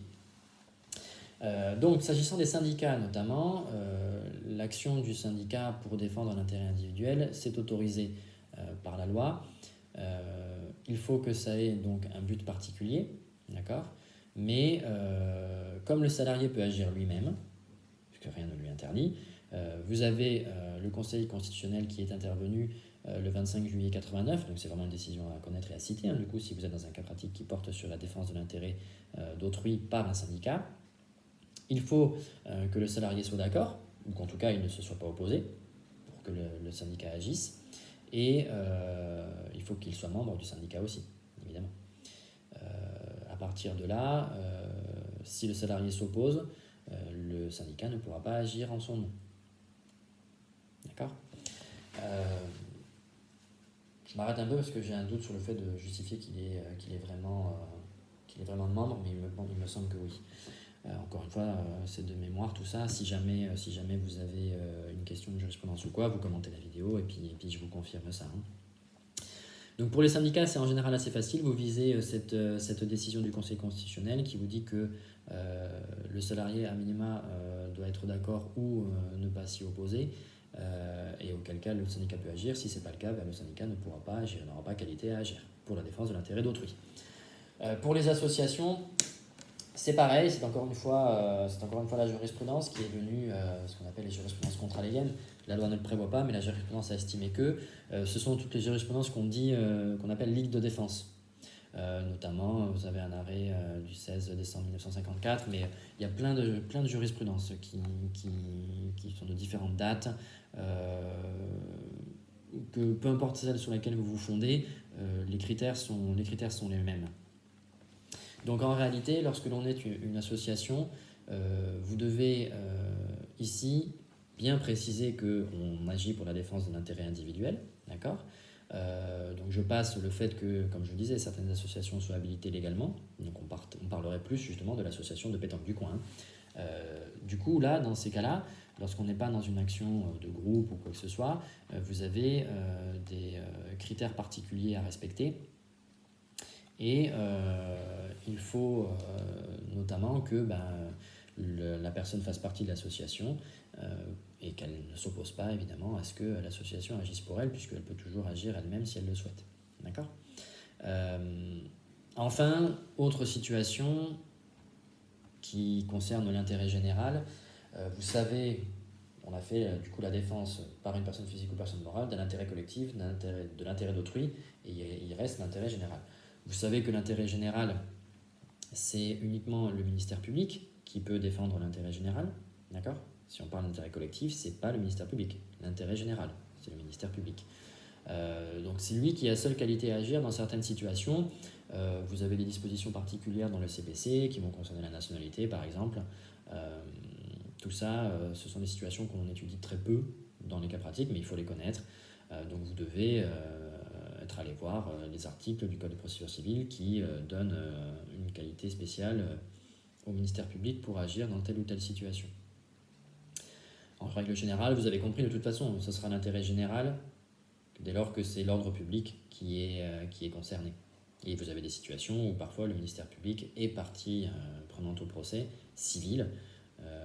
Donc, s'agissant des syndicats notamment, l'action du syndicat pour défendre l'intérêt individuel, c'est autorisé par la loi. Il faut que ça ait donc un but particulier, d'accord ? Mais comme le salarié peut agir lui-même, puisque rien ne lui interdit, vous avez le Conseil constitutionnel qui est intervenu le 25 juillet 89, donc c'est vraiment une décision à connaître et à citer, du coup, si vous êtes dans un cas pratique qui porte sur la défense de l'intérêt d'autrui par un syndicat, Il faut que le salarié soit d'accord, ou qu'en tout cas il ne se soit pas opposé pour que le syndicat agisse. Et il faut qu'il soit membre du syndicat aussi, évidemment. À partir de là, si le salarié s'oppose, le syndicat ne pourra pas agir en son nom. D'accord ? Je m'arrête un peu parce que j'ai un doute sur le fait de justifier qu'il est vraiment membre, mais il me semble que oui. Encore une fois, c'est de mémoire tout ça. Si jamais vous avez une question de jurisprudence ou quoi, vous commentez la vidéo et puis je vous confirme ça. Hein. Donc pour les syndicats, c'est en général assez facile. Vous visez cette décision du Conseil constitutionnel qui vous dit que le salarié à minima doit être d'accord ou ne pas s'y opposer. Et auquel cas le syndicat peut agir. Si ce n'est pas le cas, le syndicat ne pourra pas agir, n'aura pas qualité à agir pour la défense de l'intérêt d'autrui. Pour les associations, c'est pareil, c'est encore une fois la jurisprudence qui est venue, ce qu'on appelle les jurisprudences contraléguennes. La loi ne le prévoit pas, mais la jurisprudence a estimé que ce sont toutes les jurisprudences qu'on appelle ligues de défense. Notamment, vous avez un arrêt du 16 décembre 1954, mais il y a plein de jurisprudences qui sont de différentes dates, que peu importe celle sur laquelle vous vous fondez, les critères sont les mêmes. Donc en réalité, lorsque l'on est une association, vous devez ici bien préciser qu'on agit pour la défense d'un intérêt individuel, d'accord ? Donc je passe le fait que, comme je le disais, certaines associations soient habilitées légalement, donc on parlerait plus justement de l'association de pétanque du coin. Du coup, là, dans ces cas-là, lorsqu'on n'est pas dans une action de groupe ou quoi que ce soit, vous avez des critères particuliers à respecter. Et il faut notamment que la personne fasse partie de l'association et qu'elle ne s'oppose pas évidemment à ce que l'association agisse pour elle, puisqu'elle peut toujours agir elle-même si elle le souhaite. D'accord ? Enfin, autre situation qui concerne l'intérêt général, vous savez, on a fait du coup la défense par une personne physique ou personne morale de l'intérêt collectif, de l'intérêt d'autrui, et il reste l'intérêt général. Vous savez que l'intérêt général, c'est uniquement le ministère public qui peut défendre l'intérêt général, d'accord ? Si on parle d'intérêt collectif, c'est pas le ministère public. L'intérêt général, c'est le ministère public. Donc c'est lui qui a seule qualité à agir dans certaines situations. Vous avez des dispositions particulières dans le CPC qui vont concerner la nationalité, par exemple. Tout ça, ce sont des situations qu'on étudie très peu dans les cas pratiques, mais il faut les connaître. Donc vous devez être allé voir les articles du Code de procédure civile qui donnent une qualité spéciale au ministère public pour agir dans telle ou telle situation. En règle générale, vous avez compris, de toute façon, ce sera l'intérêt général dès lors que c'est l'ordre public qui est concerné. Et vous avez des situations où parfois le ministère public est partie prenante au procès civil,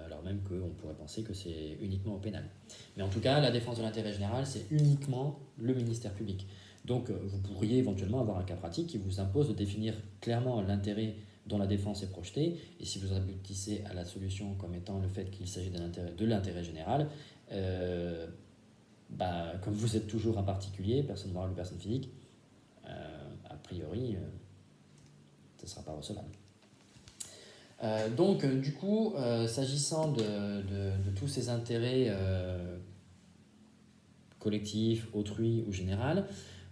alors même qu'on pourrait penser que c'est uniquement au pénal. Mais en tout cas, la défense de l'intérêt général, c'est uniquement le ministère public. Donc vous pourriez éventuellement avoir un cas pratique qui vous impose de définir clairement l'intérêt dont la défense est projetée, et si vous aboutissez à la solution comme étant le fait qu'il s'agit de l'intérêt général, comme vous êtes toujours un particulier, personne morale ou personne physique, a priori, ce ne sera pas recevable. Donc, du coup, s'agissant de tous ces intérêts collectifs, autrui ou général,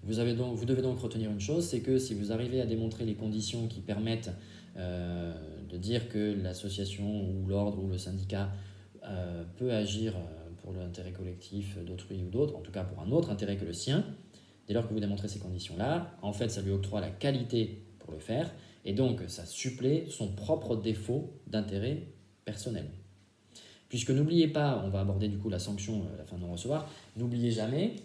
vous devez donc retenir une chose, c'est que si vous arrivez à démontrer les conditions qui permettent de dire que l'association ou l'ordre ou le syndicat peut agir pour l'intérêt collectif d'autrui ou d'autre, en tout cas pour un autre intérêt que le sien, dès lors que vous démontrez ces conditions-là, en fait, ça lui octroie la qualité pour le faire, et donc ça supplée son propre défaut d'intérêt personnel. Puisque n'oubliez pas, on va aborder du coup la sanction à la fin de non-recevoir, n'oubliez jamais,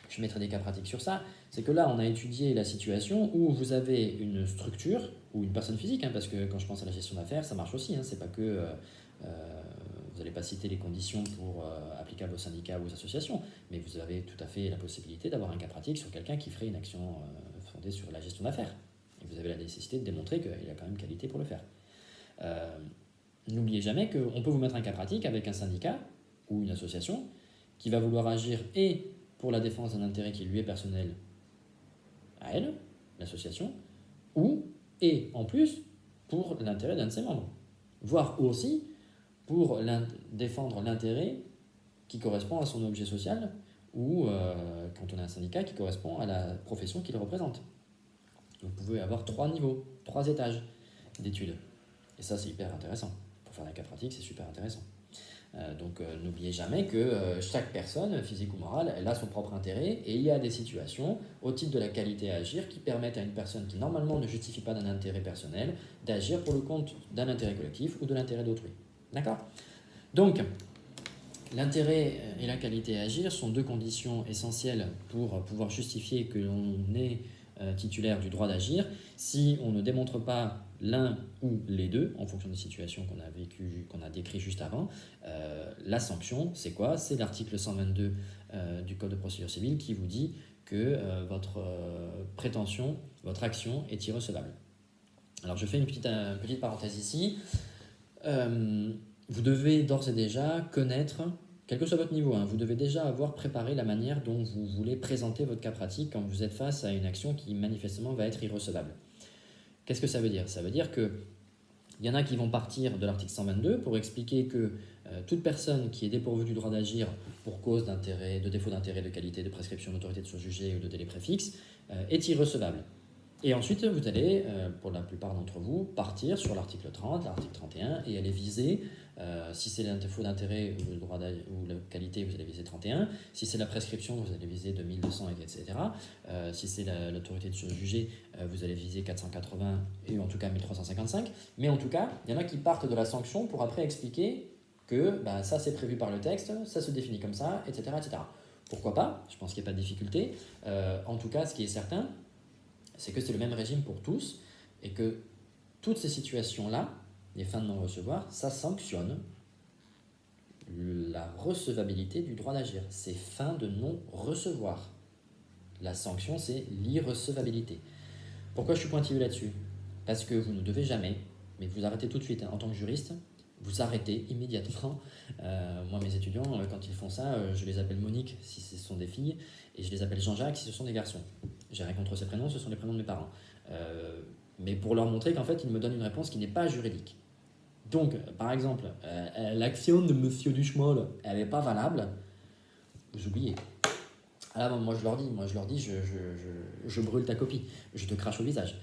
je mettrai des cas pratiques sur ça, c'est que là on a étudié la situation où vous avez une structure, ou une personne physique, parce que quand je pense à la gestion d'affaires, ça marche aussi, c'est pas que... vous n'allez pas citer les conditions applicables aux syndicats ou aux associations, mais vous avez tout à fait la possibilité d'avoir un cas pratique sur quelqu'un qui ferait une action fondée sur la gestion d'affaires. Et vous avez la nécessité de démontrer qu'il a quand même qualité pour le faire. N'oubliez jamais qu'on peut vous mettre un cas pratique avec un syndicat ou une association qui va vouloir agir et pour la défense d'un intérêt qui lui est personnel à elle, l'association, et en plus pour l'intérêt d'un de ses membres. Voire aussi pour défendre l'intérêt qui correspond à son objet social ou, quand on a un syndicat, qui correspond à la profession qu'il représente. Vous pouvez avoir 3 niveaux, 3 étages d'études. Et ça, c'est hyper intéressant. Pour faire un cas pratique, c'est super intéressant. Donc n'oubliez jamais que chaque personne, physique ou morale, elle a son propre intérêt et il y a des situations au titre de la qualité à agir qui permettent à une personne qui normalement ne justifie pas d'un intérêt personnel d'agir pour le compte d'un intérêt collectif ou de l'intérêt d'autrui. D'accord? Donc, l'intérêt et la qualité à agir sont 2 conditions essentielles pour pouvoir justifier que l'on est titulaire du droit d'agir. Si on ne démontre pas l'un ou les deux, en fonction des situations qu'on a vécues, qu'on a décrites juste avant, la sanction, c'est quoi? C'est l'article 122 du Code de procédure civile qui vous dit que votre prétention, votre action est irrecevable. Alors je fais une petite parenthèse ici. Vous devez d'ores et déjà connaître, quel que soit votre niveau, vous devez déjà avoir préparé la manière dont vous voulez présenter votre cas pratique quand vous êtes face à une action qui manifestement va être irrecevable. Qu'est-ce que ça veut dire? Ça veut dire qu'il y en a qui vont partir de l'article 122 pour expliquer que toute personne qui est dépourvue du droit d'agir pour cause d'intérêt, de défaut d'intérêt, de qualité, de prescription, d'autorité de surjugé ou de délai préfixe est irrecevable. Et ensuite, vous allez, pour la plupart d'entre vous, partir sur l'article 30, l'article 31 et aller viser, si c'est un défaut d'intérêt ou, ou la qualité, vous allez viser 31. Si c'est la prescription, vous allez viser 2200, etc. Si c'est l'autorité de surjugé, vous allez viser 480 et en tout cas 1355. Mais en tout cas, il y en a qui partent de la sanction pour après expliquer que ça c'est prévu par le texte, ça se définit comme ça, etc. etc. Pourquoi pas? Je pense qu'il n'y a pas de difficulté. En tout cas, ce qui est certain, c'est que c'est le même régime pour tous et que toutes ces situations-là, les fins de non-recevoir, ça sanctionne la recevabilité du droit d'agir. C'est fin de non-recevoir. La sanction, c'est l'irrecevabilité. Pourquoi je suis pointilleux là-dessus? Parce que vous ne devez jamais, mais vous arrêtez tout de suite en tant que juriste, vous arrêtez immédiatement. Moi, mes étudiants, quand ils font ça, je les appelle Monique si ce sont des filles, et je les appelle Jean-Jacques si ce sont des garçons. J'ai rien contre ces prénoms, ce sont les prénoms de mes parents. Mais pour leur montrer qu'en fait, ils me donnent une réponse qui n'est pas juridique. Donc, par exemple, l'action de Monsieur Duchemol, elle n'est pas valable, vous oubliez. Alors, moi je leur dis, je brûle ta copie, je te crache au visage.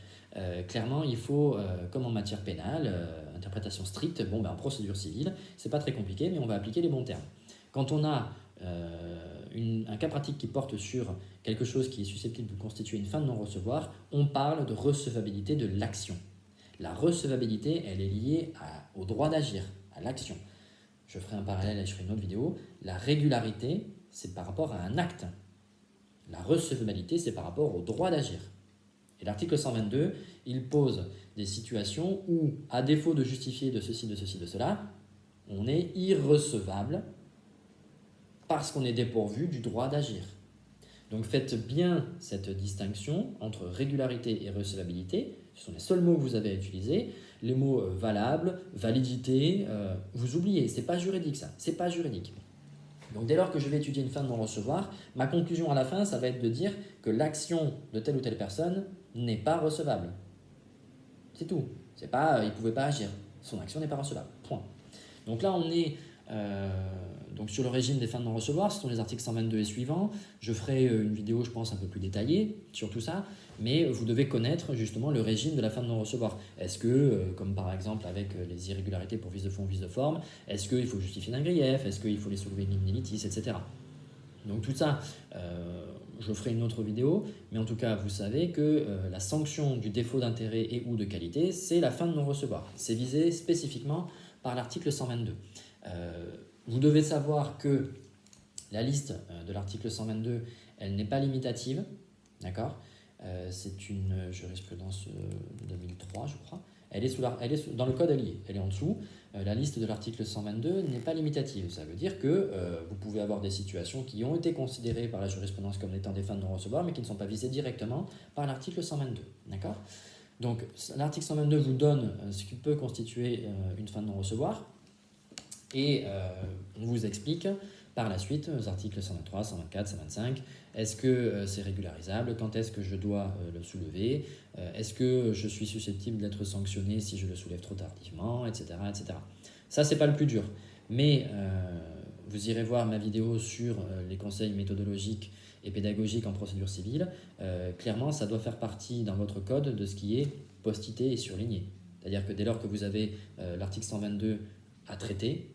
Clairement, il faut, comme en matière pénale, interprétation stricte, en procédure civile, c'est pas très compliqué, mais on va appliquer les bons termes. Quand on a un cas pratique qui porte sur quelque chose qui est susceptible de constituer une fin de non-recevoir, on parle de recevabilité de l'action. La recevabilité, elle est liée au droit d'agir, à l'action. Je ferai un parallèle et je ferai une autre vidéo. La régularité, c'est par rapport à un acte. La recevabilité, c'est par rapport au droit d'agir. Et l'article 122, il pose des situations où, à défaut de justifier de ceci, de cela, on est irrecevable parce qu'on est dépourvu du droit d'agir. Donc faites bien cette distinction entre régularité et recevabilité. Ce sont les seuls mots que vous avez à utiliser. Les mots valable, validité, vous oubliez, c'est pas juridique ça, c'est pas juridique. Donc dès lors que je vais étudier une fin de non-recevoir, ma conclusion à la fin, ça va être de dire que l'action de telle ou telle personne n'est pas recevable. C'est tout. C'est pas, il ne pouvait pas agir. Son action n'est pas recevable. Point. Donc là, on est donc sur le régime des fins de non-recevoir. Ce sont les articles 122 et suivants. Je ferai une vidéo, je pense, un peu plus détaillée sur tout ça. Mais vous devez connaître justement le régime de la fin de non-recevoir. Est-ce que, comme par exemple avec les irrégularités pour vice de fond, vice de forme, est-ce qu'il faut justifier d'un grief? Est-ce qu'il faut les soulever limine litis, etc. Donc tout ça, je ferai une autre vidéo, mais en tout cas, vous savez que la sanction du défaut d'intérêt et ou de qualité, c'est la fin de non-recevoir. C'est visé spécifiquement par l'article 122. Vous devez savoir que la liste de l'article 122, elle n'est pas limitative, d'accord? C'est une jurisprudence de 2003, je crois. Elle est dans le code allié, elle est en dessous. La liste de l'article 122 n'est pas limitative. Ça veut dire que vous pouvez avoir des situations qui ont été considérées par la jurisprudence comme étant des fins de non-recevoir, mais qui ne sont pas visées directement par l'article 122. D'accord? Donc, l'article 122 vous donne ce qui peut constituer une fin de non-recevoir, et on vous explique par la suite, aux articles 123, 124, 125, est-ce que c'est régularisable? Quand est-ce que je dois le soulever? Est-ce que je suis susceptible d'être sanctionné si je le soulève trop tardivement, etc., etc. Ça, c'est pas le plus dur. Mais vous irez voir ma vidéo sur les conseils méthodologiques et pédagogiques en procédure civile. Clairement, ça doit faire partie dans votre code de ce qui est postité et surligné. C'est-à-dire que dès lors que vous avez l'article 122 à traiter,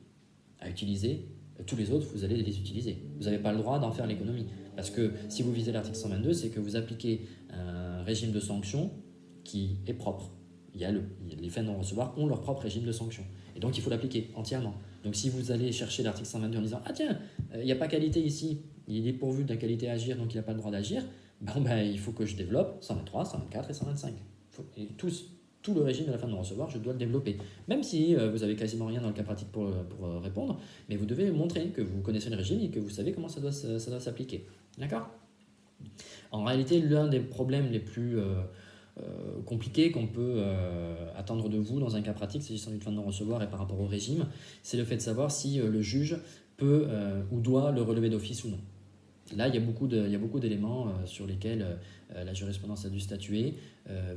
à utiliser, tous les autres, vous allez les utiliser. Vous n'avez pas le droit d'en faire l'économie. Parce que si vous visez l'article 122, c'est que vous appliquez un régime de sanctions qui est propre. Les faits de non-recevoir ont leur propre régime de sanctions. Et donc, il faut l'appliquer entièrement. Donc, si vous allez chercher l'article 122 en disant « Ah tiens, il n'y a pas qualité ici, il est pourvu de la qualité à agir, donc il n'a pas le droit d'agir », il faut que je développe 123, 124 et 125. Et tout le régime de la fin de non-recevoir, je dois le développer. Même si vous avez quasiment rien dans le cas pratique pour répondre, mais vous devez montrer que vous connaissez le régime et que vous savez comment ça doit s'appliquer. D'accord ? En réalité, l'un des problèmes les plus compliqués qu'on peut attendre de vous dans un cas pratique, s'agissant d'une fin de non-recevoir et par rapport au régime, c'est le fait de savoir si le juge peut ou doit le relever d'office ou non. Là, il y a beaucoup d'éléments sur lesquels la jurisprudence a dû statuer.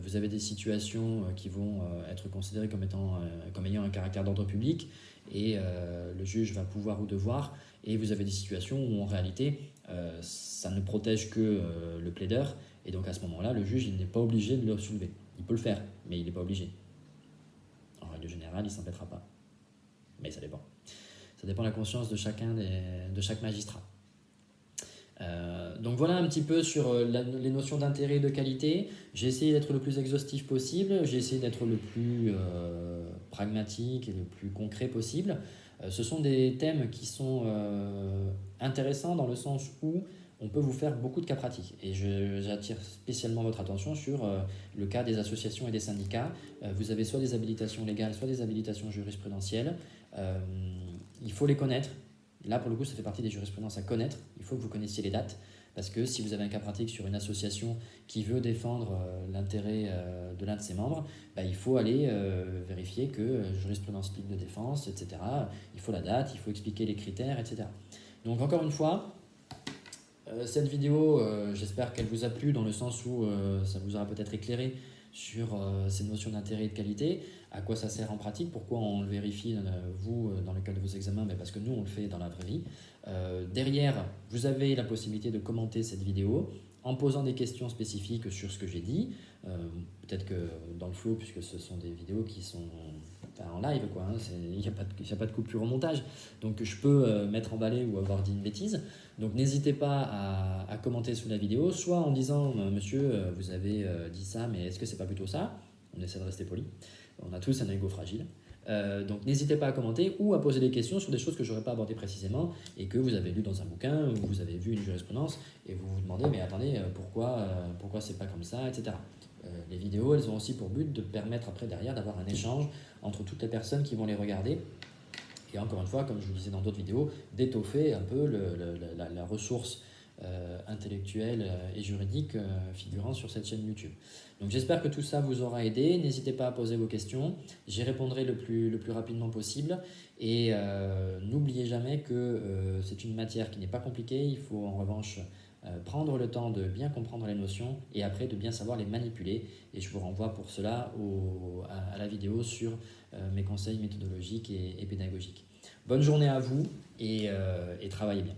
Vous avez des situations qui vont être considérées comme ayant un caractère d'ordre public et le juge va pouvoir ou devoir. Et vous avez des situations où en réalité, ça ne protège que le plaideur. Et donc à ce moment-là, le juge il n'est pas obligé de le soulever. Il peut le faire, mais il n'est pas obligé. En règle générale, il ne s'embêtera pas. Mais ça dépend. Ça dépend de la conscience de chaque magistrat. Donc voilà un petit peu sur les notions d'intérêt et de qualité. J'ai essayé d'être le plus exhaustif possible, j'ai essayé d'être le plus pragmatique et le plus concret possible. Ce sont des thèmes qui sont intéressants dans le sens où on peut vous faire beaucoup de cas pratiques. Et j'attire spécialement votre attention sur le cas des associations et des syndicats. Vous avez soit des habilitations légales, soit des habilitations jurisprudentielles. Il faut les connaître. Là, pour le coup, ça fait partie des jurisprudences à connaître. Il faut que vous connaissiez les dates, parce que si vous avez un cas pratique sur une association qui veut défendre l'intérêt de l'un de ses membres, il faut aller vérifier que jurisprudence libre de défense, etc. Il faut la date, il faut expliquer les critères, etc. Donc, encore une fois, cette vidéo, j'espère qu'elle vous a plu dans le sens où ça vous aura peut-être éclairé sur ces notions d'intérêt et de qualité, à quoi ça sert en pratique, pourquoi on le vérifie, vous, dans le cadre de vos examens, mais parce que nous, on le fait dans la vraie vie. Derrière, vous avez la possibilité de commenter cette vidéo en posant des questions spécifiques sur ce que j'ai dit. Peut-être que dans le flow, puisque ce sont des vidéos qui sont en live, il n'y a pas de coupure au montage, donc je peux m'être emballé ou avoir dit une bêtise. Donc n'hésitez pas à commenter sous la vidéo, soit en disant « Monsieur, vous avez dit ça, mais est-ce que c'est pas plutôt ça ?» On essaie de rester poli. On a tous un ego fragile. Donc n'hésitez pas à commenter ou à poser des questions sur des choses que je n'aurais pas abordées précisément et que vous avez lues dans un bouquin ou vous avez vu une jurisprudence et vous vous demandez « Mais attendez, pourquoi c'est pas comme ça ?» etc. Les vidéos, elles ont aussi pour but de permettre après derrière d'avoir un échange entre toutes les personnes qui vont les regarder. Et encore une fois, comme je vous le disais dans d'autres vidéos, d'étoffer un peu la ressource intellectuelle et juridique figurant sur cette chaîne YouTube. Donc j'espère que tout ça vous aura aidé. N'hésitez pas à poser vos questions. J'y répondrai le plus rapidement possible. Et n'oubliez jamais que c'est une matière qui n'est pas compliquée. Il faut en revanche prendre le temps de bien comprendre les notions et après de bien savoir les manipuler. Et je vous renvoie pour cela à la vidéo sur mes conseils méthodologiques et pédagogiques. Bonne journée à vous et travaillez bien.